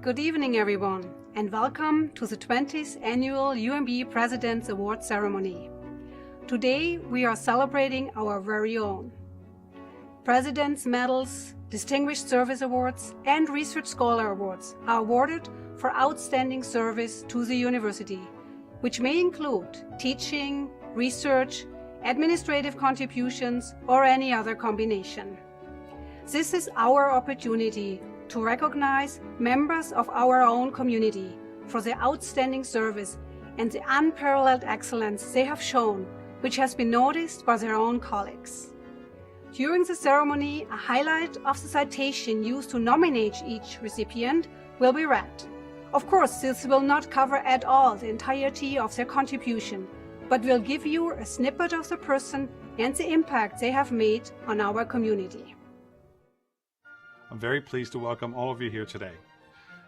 Good evening, everyone, and welcome to the 20th Annual UNB President's Awards Ceremony. Today, we are celebrating our very own. President's Medals, Distinguished Service Awards, and Research Scholar Awards are awarded for outstanding service to the university, which may include teaching, research, administrative contributions, or any other combination. This is our opportunity to recognize members of our own community for their outstanding service and the unparalleled excellence they have shown, which has been noticed by their own colleagues. During the ceremony, a highlight of the citation used to nominate each recipient will be read. Of course, this will not cover at all the entirety of their contribution, but will give you a snippet of the person and the impact they have made on our community. I'm very pleased to welcome all of you here today.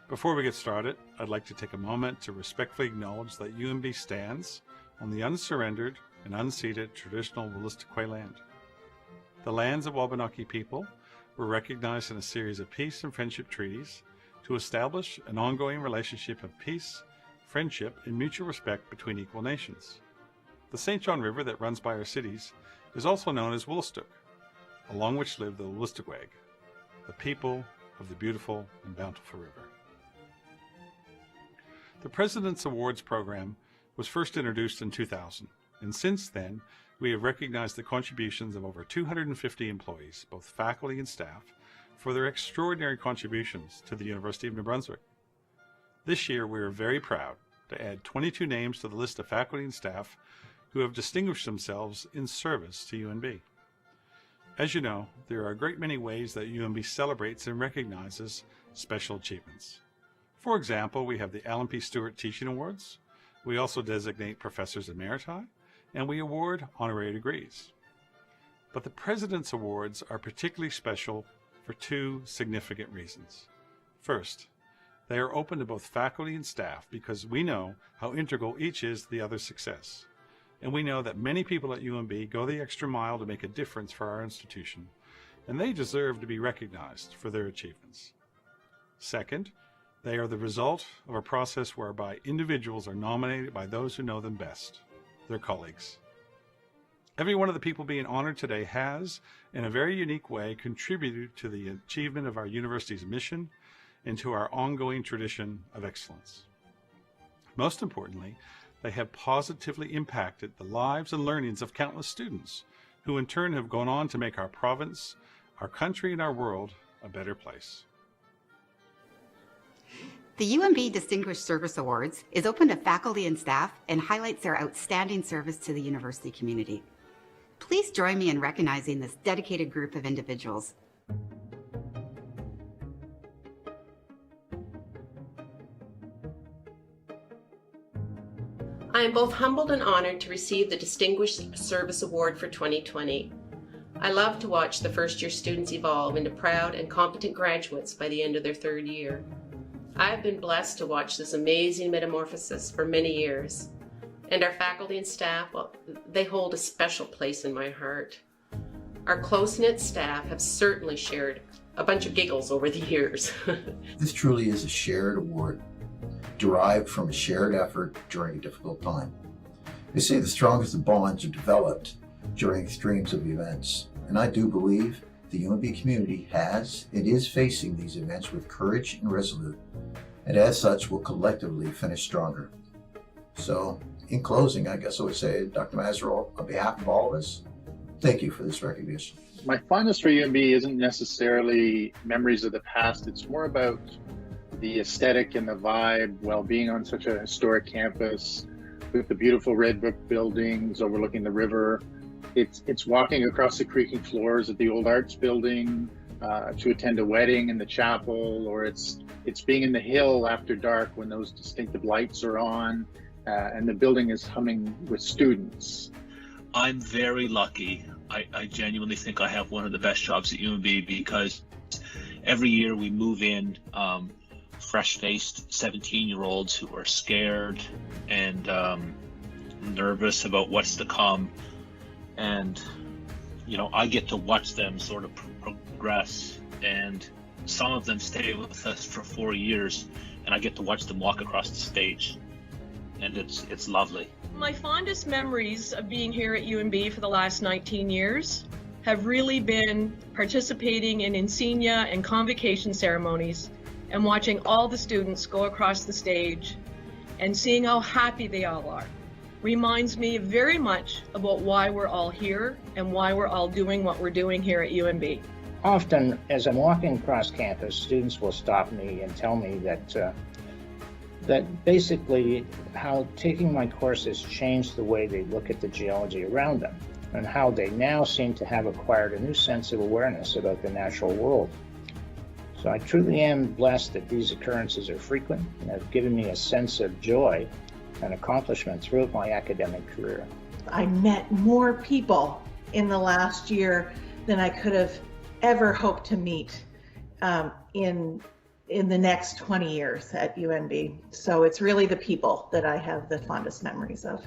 Before we get started, I'd like to take a moment to respectfully acknowledge that UNB stands on the unsurrendered and unceded traditional Wolastoqey land. The lands of Wabanaki people were recognized in a series of peace and friendship treaties to establish an ongoing relationship of peace, friendship, and mutual respect between equal nations. The St. John River that runs by our cities is also known as Wolastoq, along which live the Wolastoqey, the people of the beautiful and bountiful river. The President's Awards program was first introduced in 2000, and since then, we have recognized the contributions of over 250 employees, both faculty and staff, for their extraordinary contributions to the University of New Brunswick. This year, we are very proud to add 22 names to the list of faculty and staff who have distinguished themselves in service to UNB. As you know, there are a great many ways that UNB celebrates and recognizes special achievements. For example, we have the Alan P. Stewart Teaching Awards. We also designate professors emeriti, and we award honorary degrees. But the President's Awards are particularly special for two significant reasons. First, they are open to both faculty and staff because we know how integral each is to the other's success. And we know that many people at UNB go the extra mile to make a difference for our institution, and they deserve to be recognized for their achievements. Second, they are the result of a process whereby individuals are nominated by those who know them best, their colleagues. Every one of the people being honored today has, in a very unique way, contributed to the achievement of our university's mission and to our ongoing tradition of excellence. Most importantly, they have positively impacted the lives and learnings of countless students, who in turn have gone on to make our province, our country, and our world a better place. The UNB Distinguished Service Awards is open to faculty and staff and highlights their outstanding service to the university community. Please join me in recognizing this dedicated group of individuals. I am both humbled and honored to receive the Distinguished Service Award for 2020. I love to watch the first-year students evolve into proud and competent graduates by the end of their third year. I have been blessed to watch this amazing metamorphosis for many years, and our faculty and staff, well, they hold a special place in my heart. Our close-knit staff have certainly shared a bunch of giggles over the years. This truly is a shared award, derived from a shared effort during a difficult time. They say the strongest of bonds are developed during streams of events, and I do believe the UNB community has and is facing these events with courage and resolute, and as such will collectively finish stronger. So, in closing, I guess I would say, Dr. Mazerol, on behalf of all of us, thank you for this recognition. My fondness for UNB isn't necessarily memories of the past, it's more about the aesthetic and the vibe while being on such a historic campus with the beautiful red brick buildings overlooking the river. It's walking across the creaking floors of the old arts building to attend a wedding in the chapel, or it's being in the hill after dark when those distinctive lights are on and the building is humming with students. I'm very lucky. I genuinely think I have one of the best jobs at UNB because every year we move in fresh-faced 17-year-olds who are scared and nervous about what's to come, and I get to watch them sort of progress and some of them stay with us for 4 years, and I get to watch them walk across the stage, and it's lovely. My fondest memories of being here at UNB for the last 19 years have really been participating in insignia and convocation ceremonies and watching all the students go across the stage and seeing how happy they all are. Reminds me very much about why we're all here and why we're all doing what we're doing here at UNB. Often, as I'm walking across campus, students will stop me and tell me that basically how taking my course has changed the way they look at the geology around them, and how they now seem to have acquired a new sense of awareness about the natural world. So I truly am blessed that these occurrences are frequent and have given me a sense of joy and accomplishment throughout my academic career. I met more people in the last year than I could have ever hoped to meet in the next 20 years at UNB. So it's really the people that I have the fondest memories of.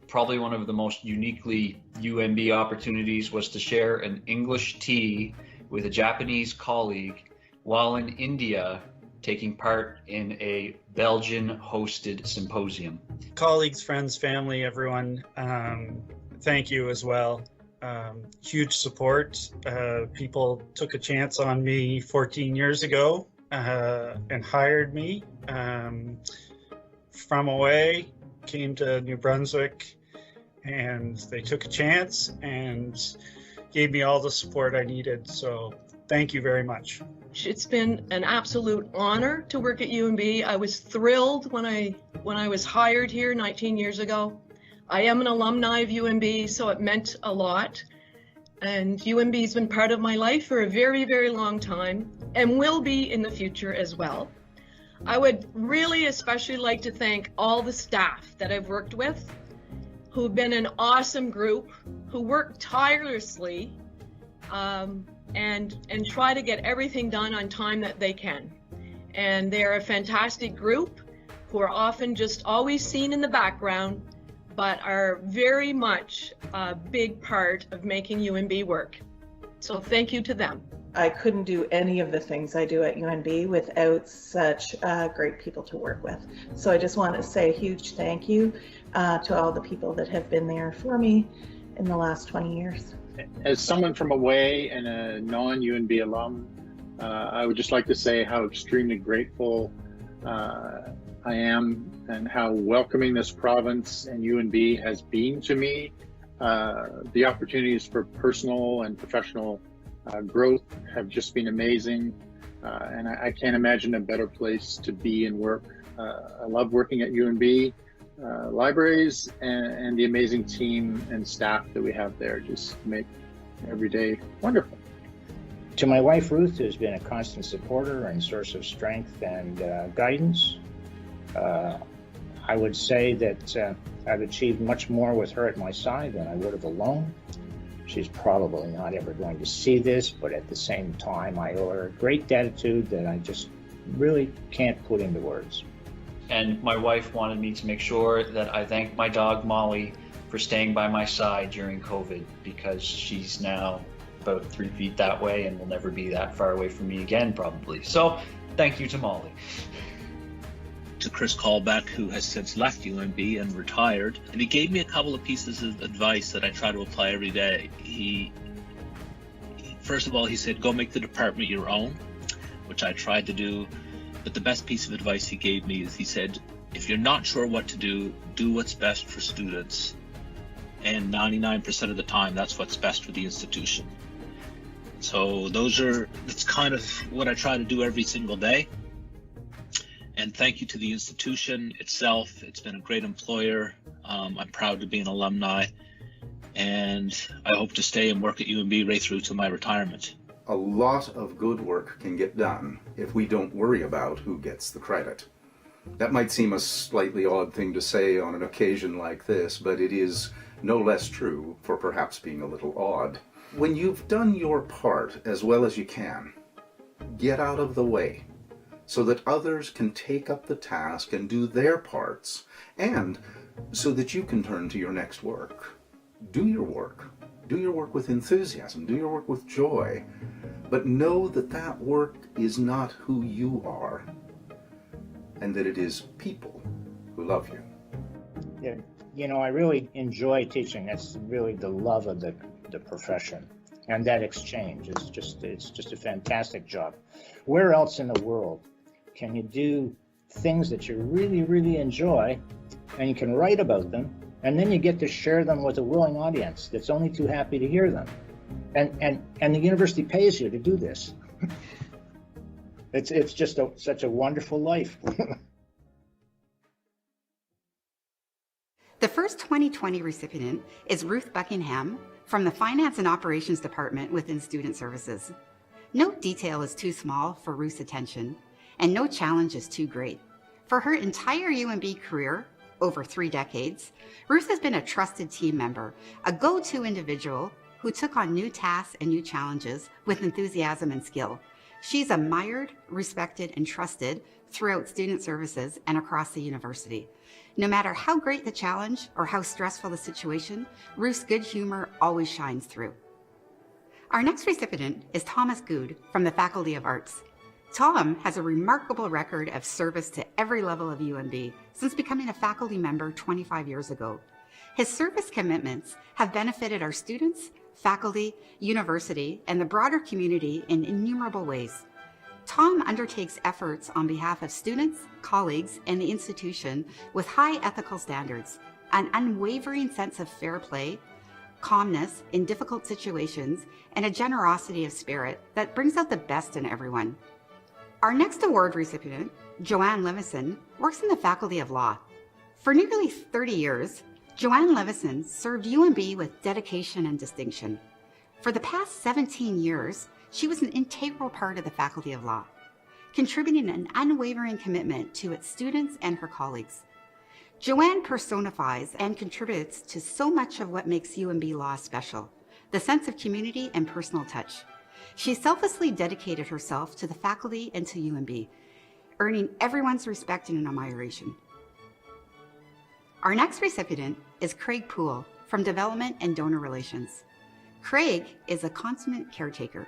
Probably one of the most uniquely UNB opportunities was to share an English tea with a Japanese colleague while in India taking part in a Belgian-hosted symposium. Colleagues, friends, family, everyone, thank you as well. Huge support. People took a chance on me 14 years ago and hired me from away, came to New Brunswick, and they took a chance and gave me all the support I needed. So thank you very much. It's been an absolute honor to work at UNB. I was thrilled when I was hired here 19 years ago. I am an alumni of UNB, so it meant a lot. And UNB's been part of my life for a very, very long time and will be in the future as well. I would really especially like to thank all the staff that I've worked with, who've been an awesome group, who work tirelessly and try to get everything done on time that they can. And they're a fantastic group who are often just always seen in the background, but are very much a big part of making UNB work. So thank you to them. I couldn't do any of the things I do at UNB without such great people to work with. So I just want to say a huge thank you to all the people that have been there for me in the last 20 years. As someone from away and a non-UNB alum, I would just like to say how extremely grateful I am and how welcoming this province and UNB has been to me. The opportunities for personal and professional growth have just been amazing, and I can't imagine a better place to be and work. I love working at UNB. Libraries and the amazing team and staff that we have there just make every day wonderful. To my wife, Ruth, who's been a constant supporter and source of strength and guidance, I would say that I've achieved much more with her at my side than I would have alone. She's probably not ever going to see this, but at the same time, I owe her a great gratitude that I just really can't put into words. And my wife wanted me to make sure that I thank my dog Molly for staying by my side during COVID, because she's now about 3 feet that way and will never be that far away from me again, probably. So thank you to Molly. To Chris Callback, who has since left UNB and retired, and he gave me a couple of pieces of advice that I try to apply every day. First of all, he said, go make the department your own, which I tried to do. But the best piece of advice he gave me is, he said, if you're not sure what to do what's best for students. And 99% of the time, that's what's best for the institution. So that's kind of what I try to do every single day. And thank you to the institution itself. It's been a great employer. I'm proud to be an alumni. And I hope to stay and work at UNB right through to my retirement. A lot of good work can get done if we don't worry about who gets the credit. That might seem a slightly odd thing to say on an occasion like this, but it is no less true for perhaps being a little odd. When you've done your part as well as you can, get out of the way so that others can take up the task and do their parts, and so that you can turn to your next work. do your work. Do your work with enthusiasm. Do your work with joy. But know that that work is not who you are, and that it is people who love you. Yeah, you know, I really enjoy teaching. That's really the love of the profession. And that exchange is it's just a fantastic job. Where else in the world can you do things that you really, really enjoy, and you can write about them, and then you get to share them with a willing audience that's only too happy to hear them. And the university pays you to do this. It's just such a wonderful life. The first 2020 recipient is Ruth Buckingham from the Finance and Operations Department within Student Services. No detail is too small for Ruth's attention, and no challenge is too great. For her entire UNB career, over 3 decades, Ruth has been a trusted team member, a go-to individual who took on new tasks and new challenges with enthusiasm and skill. She's admired, respected, and trusted throughout Student Services and across the university. No matter how great the challenge or how stressful the situation, Ruth's good humor always shines through. Our next recipient is Thomas Good from the Faculty of Arts. Tom has a remarkable record of service to every level of UNB since becoming a faculty member 25 years ago. His service commitments have benefited our students, faculty, university, and the broader community in innumerable ways. Tom undertakes efforts on behalf of students, colleagues, and the institution with high ethical standards, an unwavering sense of fair play, calmness in difficult situations, and a generosity of spirit that brings out the best in everyone. Our next award recipient, Joanne Leveson, works in the Faculty of Law. For nearly 30 years, Joanne Leveson served UNB with dedication and distinction. For the past 17 years, she was an integral part of the Faculty of Law, contributing an unwavering commitment to its students and her colleagues. Joanne personifies and contributes to so much of what makes UNB Law special, the sense of community and personal touch. She selflessly dedicated herself to the faculty and to UNB, earning everyone's respect and admiration. Our next recipient is Craig Poole from Development and Donor Relations. Craig is a consummate caretaker.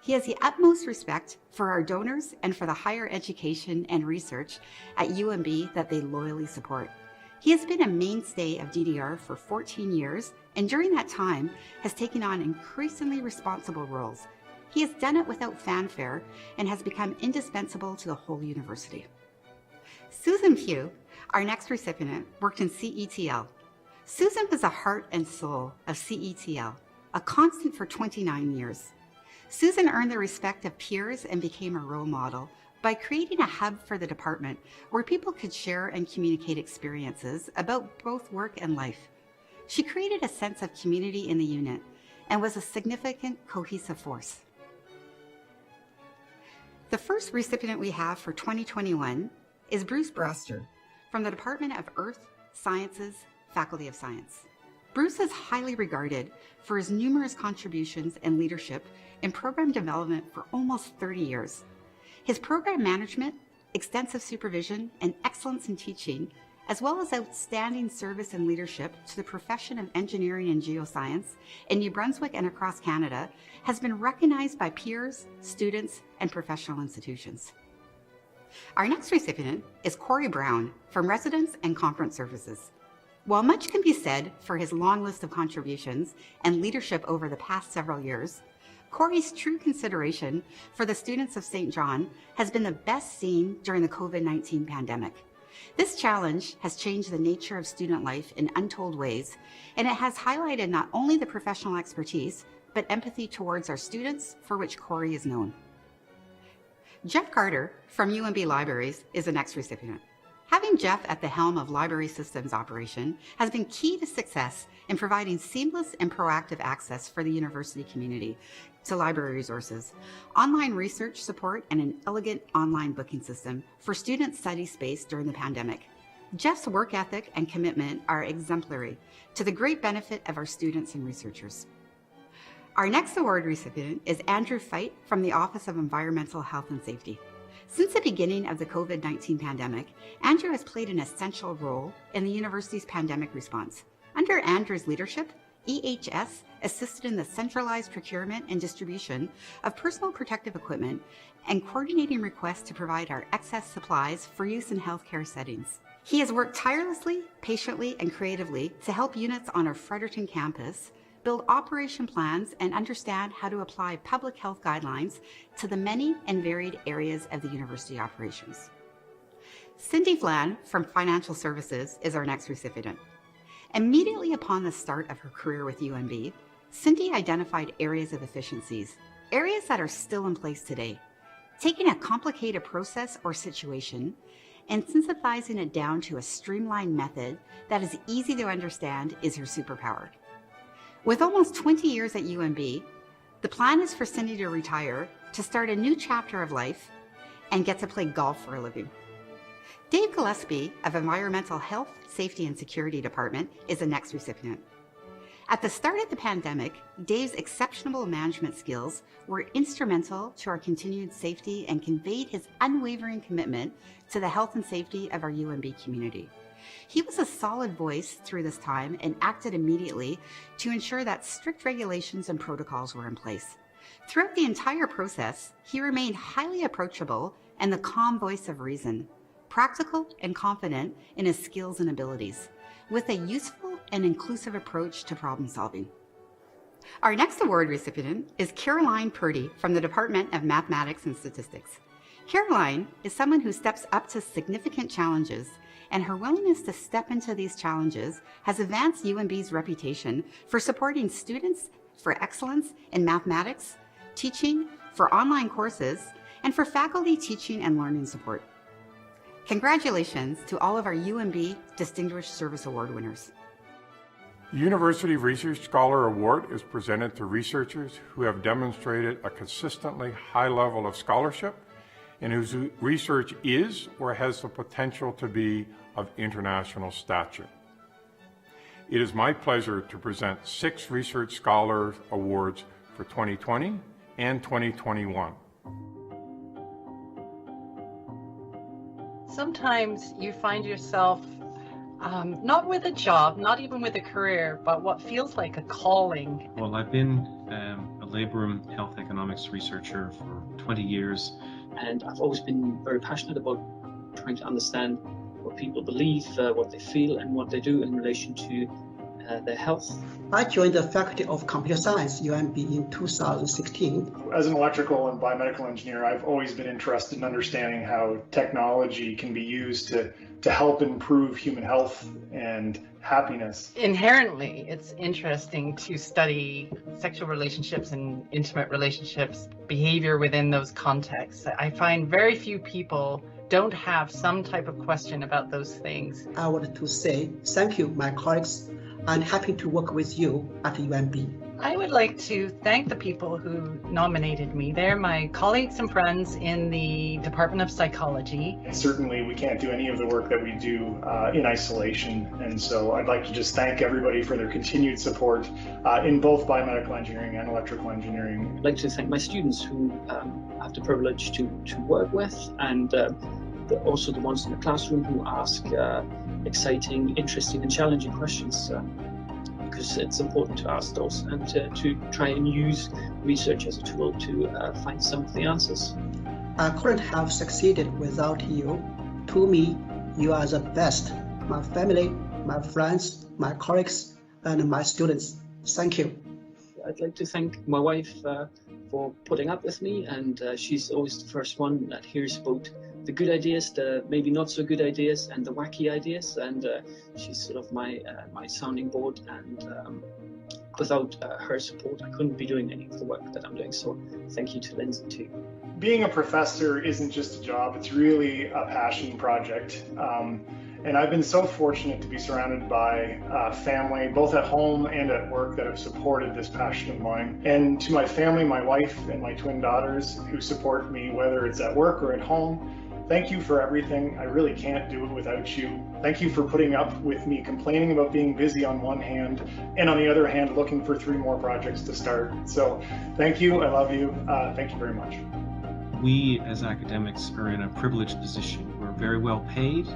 He has the utmost respect for our donors and for the higher education and research at UNB that they loyally support. He has been a mainstay of DDR for 14 years, and during that time has taken on increasingly responsible roles. He has done it without fanfare and has become indispensable to the whole university. Susan Pugh, our next recipient, worked in CETL. Susan was the heart and soul of CETL, a constant for 29 years. Susan earned the respect of peers and became a role model by creating a hub for the department where people could share and communicate experiences about both work and life. She created a sense of community in the unit and was a significant cohesive force. The first recipient we have for 2021 is Bruce Broster from the Department of Earth Sciences, Faculty of Science. Bruce is highly regarded for his numerous contributions and leadership in program development for almost 30 years. His program management, extensive supervision, and excellence in teaching, as well as outstanding service and leadership to the profession of engineering and geoscience in New Brunswick and across Canada, has been recognized by peers, students, and professional institutions. Our next recipient is Corey Brown from Residence and Conference Services. While much can be said for his long list of contributions and leadership over the past several years, Corey's true consideration for the students of St. John has been the best seen during the COVID-19 pandemic. This challenge has changed the nature of student life in untold ways, and it has highlighted not only the professional expertise, but empathy towards our students, for which Corey is known. Jeff Carter from UNB Libraries is the next recipient. Having Jeff at the helm of library systems operation has been key to success in providing seamless and proactive access for the university community to library resources, online research support, and an elegant online booking system for student study space during the pandemic. Jeff's work ethic and commitment are exemplary to the great benefit of our students and researchers. Our next award recipient is Andrew Feit from the Office of Environmental Health and Safety. Since the beginning of the COVID-19 pandemic, Andrew has played an essential role in the university's pandemic response. Under Andrew's leadership, EHS assisted in the centralized procurement and distribution of personal protective equipment and coordinating requests to provide our excess supplies for use in healthcare settings. He has worked tirelessly, patiently, and creatively to help units on our Fredericton campus build operation plans and understand how to apply public health guidelines to the many and varied areas of the university operations. Cindy Flan from Financial Services is our next recipient. Immediately upon the start of her career with UNB, Cindy identified areas of efficiencies, areas that are still in place today. Taking a complicated process or situation and synthesizing it down to a streamlined method that is easy to understand is her superpower. With almost 20 years at UNB, the plan is for Cindy to retire, to start a new chapter of life, and get to play golf for a living. Dave Gillespie of Environmental Health, Safety and Security Department is the next recipient. At the start of the pandemic, Dave's exceptional management skills were instrumental to our continued safety and conveyed his unwavering commitment to the health and safety of our UNB community. He was a solid voice through this time and acted immediately to ensure that strict regulations and protocols were in place. Throughout the entire process, he remained highly approachable and the calm voice of reason, practical and confident in his skills and abilities, with a useful and inclusive approach to problem solving. Our next award recipient is Caroline Purdy from the Department of Mathematics and Statistics. Caroline is someone who steps up to significant challenges, and her willingness to step into these challenges has advanced UNB's reputation for supporting students for excellence in mathematics, teaching, for online courses, and for faculty teaching and learning support. Congratulations to all of our UNB Distinguished Service Award winners. The University Research Scholar Award is presented to researchers who have demonstrated a consistently high level of scholarship and whose research is or has the potential to be of international stature. It is my pleasure to present 6 Research Scholar Awards for 2020 and 2021. Sometimes you find yourself not with a job, not even with a career, but what feels like a calling. Well, I've been a labor health economics researcher for 20 years. And I've always been very passionate about trying to understand what people believe, what they feel, and what they do in relation to their health. I joined the Faculty of Computer Science, UNB, in 2016. As an electrical and biomedical engineer, I've always been interested in understanding how technology can be used to help improve human health and happiness. Inherently, it's interesting to study sexual relationships and intimate relationships, behavior within those contexts. I find very few people don't have some type of question about those things. I wanted to say thank you, my colleagues. I'm happy to work with you at UNB. I would like to thank the people who nominated me. They're my colleagues and friends in the Department of Psychology. Certainly, we can't do any of the work that we do in isolation, and so I'd like to just thank everybody for their continued support in both biomedical engineering and electrical engineering. I'd like to thank my students who have the privilege to work with, and also the ones in the classroom who ask exciting, interesting, and challenging questions. Because it's important to ask those and to try and use research as a tool to find some of the answers. I couldn't have succeeded without you. To me, you are the best. My family, my friends, my colleagues, and my students. Thank you. I'd like to thank my wife for putting up with me, and she's always the first one that hears about the good ideas, the maybe not so good ideas, and the wacky ideas, and she's sort of my sounding board, and without her support I couldn't be doing any of the work that I'm doing, so thank you to Lindsay too. Being a professor isn't just a job, it's really a passion project, and I've been so fortunate to be surrounded by family, both at home and at work, that have supported this passion of mine. And to my family, my wife and my twin daughters who support me, whether it's at work or at home, thank you for everything. I really can't do it without you. Thank you for putting up with me complaining about being busy on one hand, and on the other hand, looking for 3 more projects to start. So thank you, I love you, thank you very much. We as academics are in a privileged position. We're very well paid,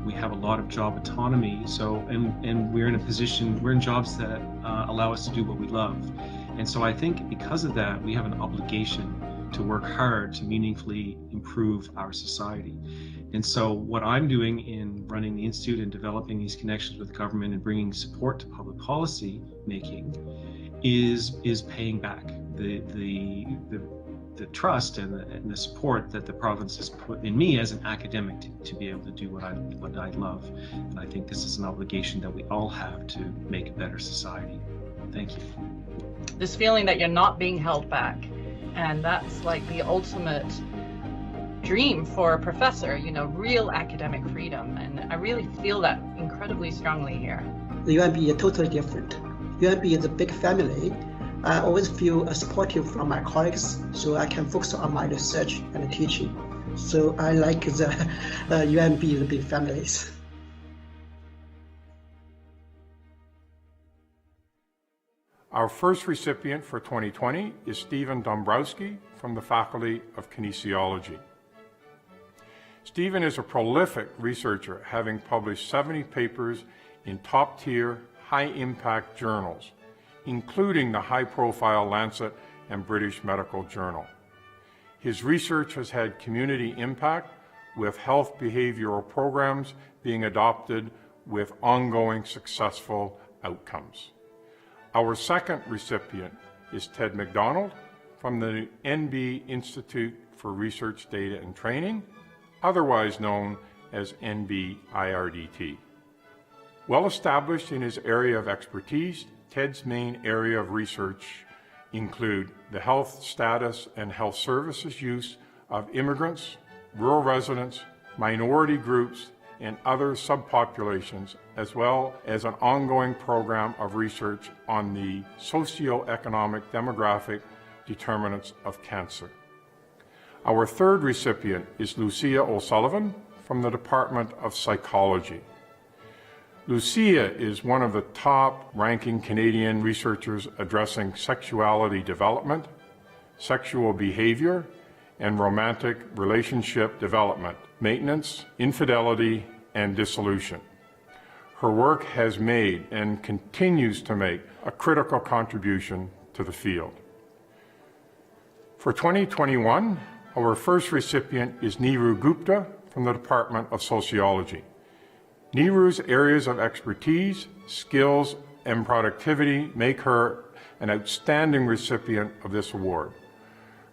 We have a lot of job autonomy. So, and we're in a position, we're in jobs that allow us to do what we love. And so I think because of that, we have an obligation to work hard to meaningfully improve our society. And so what I'm doing in running the Institute and developing these connections with government and bringing support to public policy making is paying back the trust and the support that the province has put in me as an academic to be able to do what I love. And I think this is an obligation that we all have to make a better society. Thank you. This feeling that you're not being held back. And that's like the ultimate dream for a professor, you know, real academic freedom. And I really feel that incredibly strongly here. The UNB is totally different. UNB is a big family. I always feel supportive from my colleagues, so I can focus on my research and teaching. So I like the UNB, the big families. Our first recipient for 2020 is Stephen Dombrowski from the Faculty of Kinesiology. Stephen is a prolific researcher, having published 70 papers in top-tier, high-impact journals, including the high-profile Lancet and British Medical Journal. His research has had community impact, with health behavioral programs being adopted with ongoing successful outcomes. Our second recipient is Ted Mcdonald from the NB Institute for Research, Data and Training, otherwise known as NB-IRDT. Well established in his area of expertise, Ted's main area of research include the health status and health services use of immigrants, rural residents, minority groups, and other subpopulations, as well as an ongoing program of research on the socioeconomic demographic determinants of cancer. Our third recipient is Lucia O'Sullivan from the Department of Psychology. Lucia is one of the top-ranking Canadian researchers addressing sexuality development, sexual behavior, and romantic relationship development, maintenance, infidelity, and dissolution. Her work has made and continues to make a critical contribution to the field. For 2021, our first recipient is Niru Gupta from the Department of Sociology. Niru's areas of expertise, skills, and productivity make her an outstanding recipient of this award.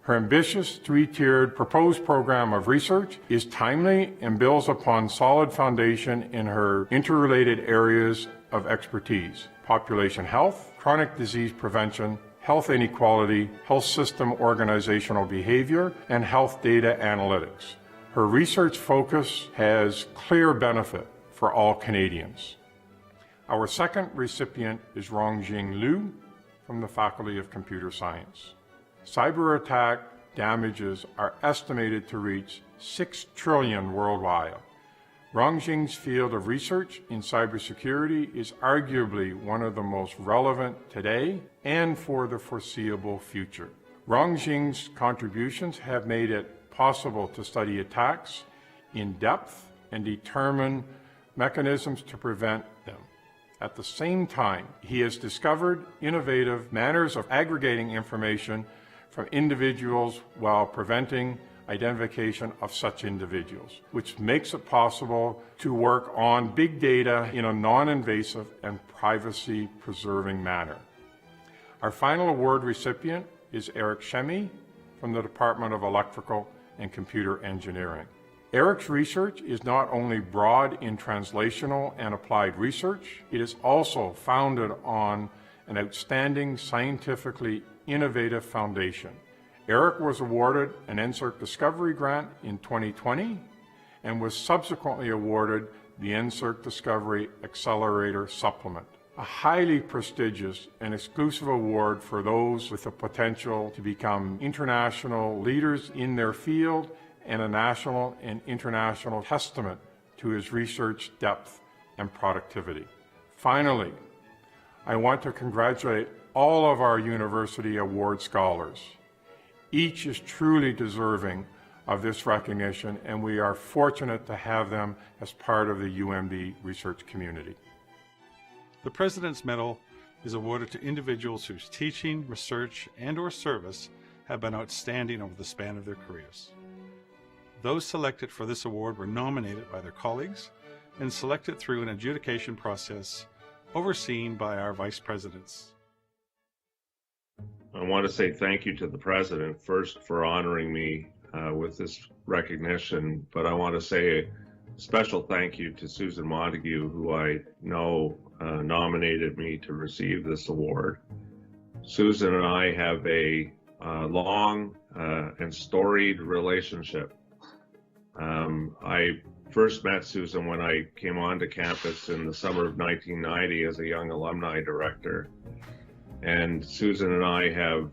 Her ambitious three-tiered proposed program of research is timely and builds upon solid foundation in her interrelated areas of expertise: population health, chronic disease prevention, health inequality, health system organizational behavior, and health data analytics. Her research focus has clear benefit for all Canadians. Our second recipient is Rong Jing Liu from the Faculty of Computer Science. Cyber attack damages are estimated to reach $6 trillion worldwide. Rong Jing's field of research in cybersecurity is arguably one of the most relevant today and for the foreseeable future. Rong Jing's contributions have made it possible to study attacks in depth and determine mechanisms to prevent them. At the same time, he has discovered innovative manners of aggregating information from individuals while preventing identification of such individuals, which makes it possible to work on big data in a non-invasive and privacy-preserving manner. Our final award recipient is Eric Shemi from the Department of Electrical and Computer Engineering. Eric's research is not only broad in translational and applied research, it is also founded on an outstanding scientifically innovative foundation. Eric was awarded an NSERC Discovery Grant in 2020 and was subsequently awarded the NSERC Discovery Accelerator Supplement, a highly prestigious and exclusive award for those with the potential to become international leaders in their field and a national and international testament to his research depth and productivity. Finally, I want to congratulate all of our university award scholars. Each is truly deserving of this recognition, and we are fortunate to have them as part of the UNB research community. The President's Medal is awarded to individuals whose teaching, research, and/or service have been outstanding over the span of their careers. Those selected for this award were nominated by their colleagues and selected through an adjudication process overseen by our vice presidents. I want to say thank you to the President first for honoring me with this recognition, but I want to say a special thank you to Susan Montague, who I know nominated me to receive this award. Susan and I have a long and storied relationship. I first met Susan when I came onto campus in the summer of 1990 as a young alumni director. And Susan and I have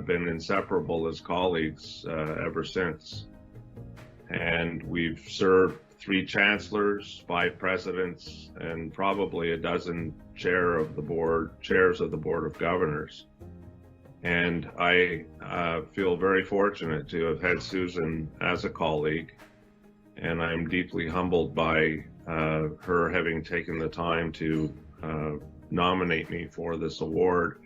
been inseparable as colleagues ever since. And we've served 3 chancellors, 5 presidents, and probably a dozen chairs of the Board of Governors. And I feel very fortunate to have had Susan as a colleague, and I'm deeply humbled by her having taken the time to nominate me for this award.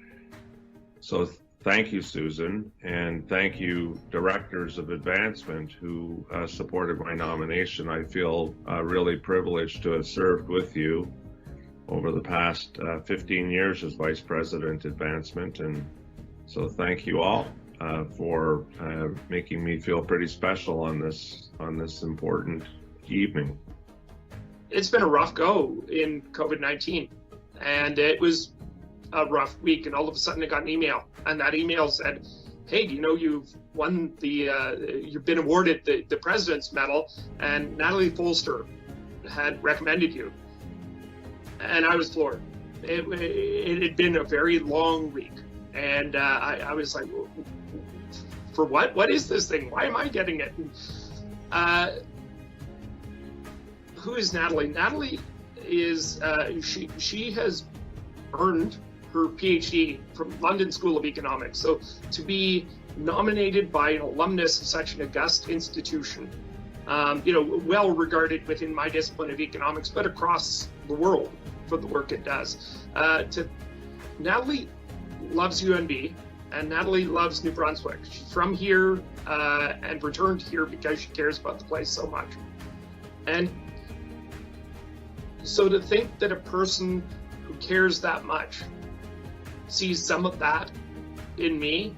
So thank you, Susan, and thank you, directors of advancement who supported my nomination. I feel really privileged to have served with you over the past 15 years as Vice President Advancement, and so thank you all for making me feel pretty special on this important evening. It's been a rough go in COVID-19, and it was a rough week, and all of a sudden I got an email, and that email said, hey, do you know you've won you've been awarded the President's Medal, and Natalie Folster had recommended you. And I was floored. It had been a very long week, and I was like, for what? What is this thing? Why am I getting it? And, who is Natalie? Natalie is, she has earned her PhD from London School of Economics. So to be nominated by an alumnus of such an august institution, well regarded within my discipline of economics, but across the world for the work it does. Natalie loves UNB, and Natalie loves New Brunswick. She's from here and returned here because she cares about the place so much. And so to think that a person who cares that much sees some of that in me,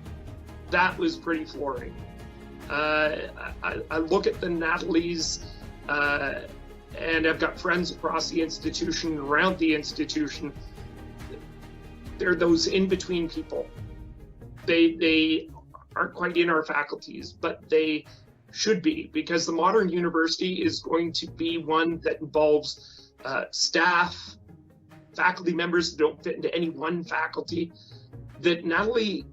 that was pretty flooring. I look at the Natalies, and I've got friends across the institution, around the institution. They're those in-between people. They aren't quite in our faculties, but they should be, because the modern university is going to be one that involves staff, faculty members that don't fit into any one faculty. That Natalie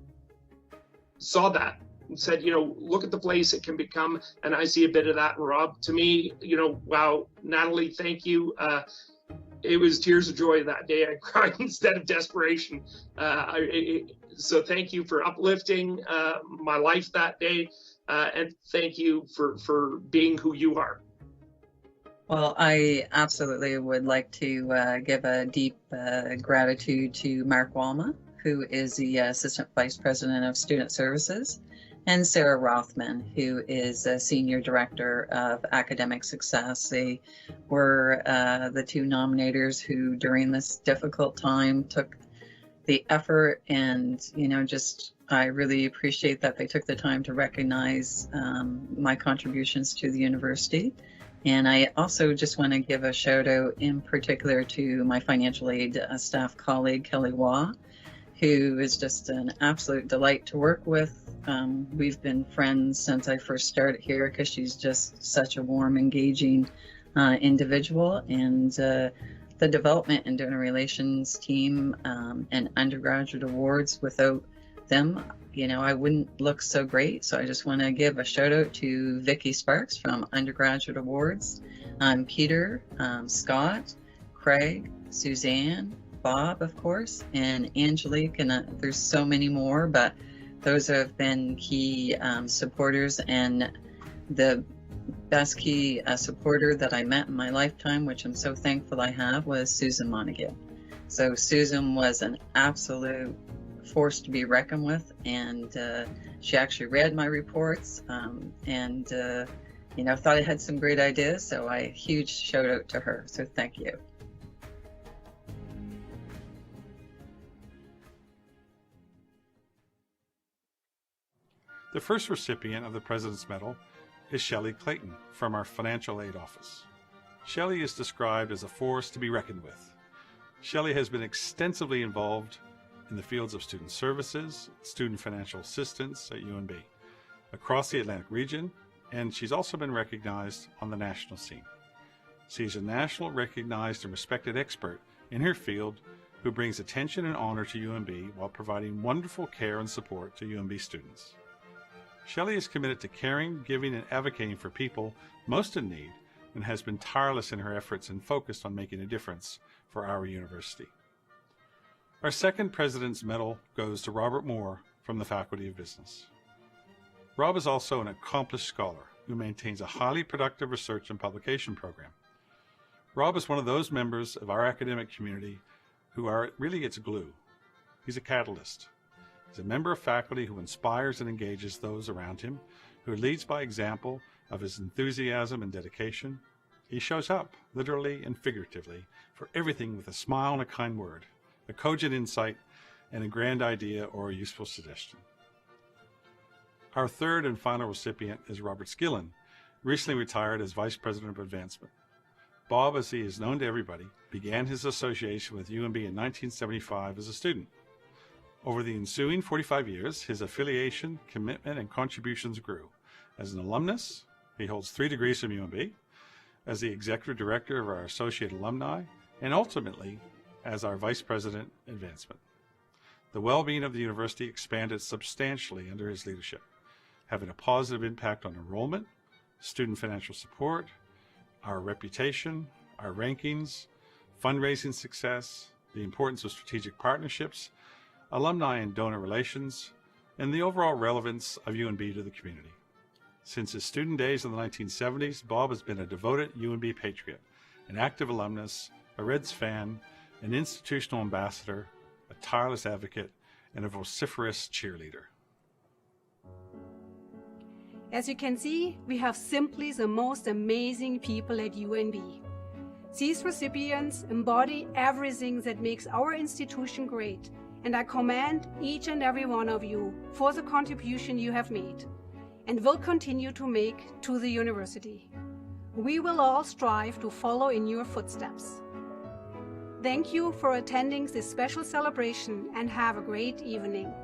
saw that and said, look at the place it can become, and I see a bit of that in Rob. To me, wow, Natalie, thank you. It was tears of joy that day. I cried instead of desperation. So thank you for uplifting my life that day, and thank you for being who you are. Well, I absolutely would like to give a deep gratitude to Mark Walma, who is the Assistant Vice President of Student Services, and Sarah Rothman, who is a Senior Director of Academic Success. They were the 2 nominators who, during this difficult time, took the effort, and I really appreciate that they took the time to recognize my contributions to the university. And I also just want to give a shout out in particular to my financial aid staff colleague, Kelly Waugh, who is just an absolute delight to work with. We've been friends since I first started here because she's just such a warm, engaging individual. And the development and donor relations team and undergraduate awards, without them, I wouldn't look so great. So I just want to give a shout out to Vicki Sparks from Undergraduate Awards, Peter, Scott, Craig, Suzanne, Bob, of course, and Angelique, and there's so many more, but those have been key supporters. And The best key supporter that I met in my lifetime, which I'm so thankful I have, was Susan Montague. So Susan was an absolute force to be reckoned with, and she actually read my reports and thought I had some great ideas, so a huge shout out to her, so thank you. The first recipient of the President's Medal is Shelley Clayton from our Financial Aid Office. Shelley is described as a force to be reckoned with. Shelley has been extensively involved in the fields of student services, student financial assistance at UNB, across the Atlantic region, and she's also been recognized on the national scene. She's a national recognized and respected expert in her field who brings attention and honor to UNB while providing wonderful care and support to UNB students. Shelley is committed to caring, giving, and advocating for people most in need, and has been tireless in her efforts and focused on making a difference for our university. Our second President's Medal goes to Robert Moore from the Faculty of Business. Rob is also an accomplished scholar who maintains a highly productive research and publication program. Rob is one of those members of our academic community who are really its glue. He's a catalyst. He's a member of faculty who inspires and engages those around him, who leads by example of his enthusiasm and dedication. He shows up, literally and figuratively, for everything with a smile and a kind word, a cogent insight, and a grand idea or a useful suggestion. Our third and final recipient is Robert Skillin, recently retired as Vice President of Advancement. Bob, as he is known to everybody, began his association with UNB in 1975 as a student. Over the ensuing 45 years, his affiliation, commitment, and contributions grew. As an alumnus, he holds 3 degrees from UNB, as the Executive Director of our Associate Alumni, and ultimately as our Vice President Advancement. The well-being of the university expanded substantially under his leadership, having a positive impact on enrollment, student financial support, our reputation, our rankings, fundraising success, the importance of strategic partnerships, alumni and donor relations, and the overall relevance of UNB to the community. Since his student days in the 1970s, Bob has been a devoted UNB patriot, an active alumnus, a Reds fan, an institutional ambassador, a tireless advocate, and a vociferous cheerleader. As you can see, we have simply the most amazing people at UNB. These recipients embody everything that makes our institution great, and I commend each and every one of you for the contribution you have made and will continue to make to the university. We will all strive to follow in your footsteps. Thank you for attending this special celebration and have a great evening.